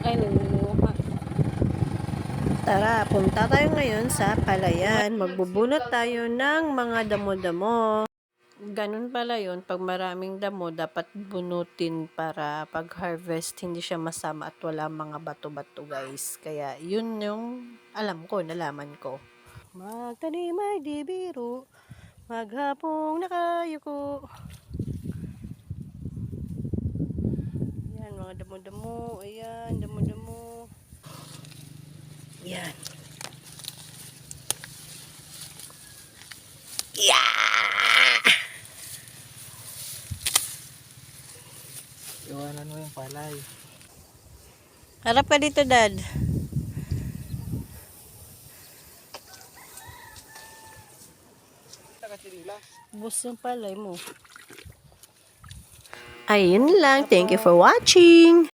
Ay, nangunguha. Tara, punta tayo ngayon sa palayan. Magbubunot tayo ng mga damo-damo. Ganun pala yun. Pag maraming damo, dapat bunutin para pag-harvest, hindi siya masama at wala mga bato-bato, guys. Kaya, yun yung alam ko, nalaman ko. Magtanim ay di biro, maghapong nakayuko. Yan, mga damo-damo. Ayan, damo-damo. Yan. Yeah! Iwanan mo yung palay. Harap ka dito, Dad. Bus yung palay mo. Ayun lang. Thank you for watching.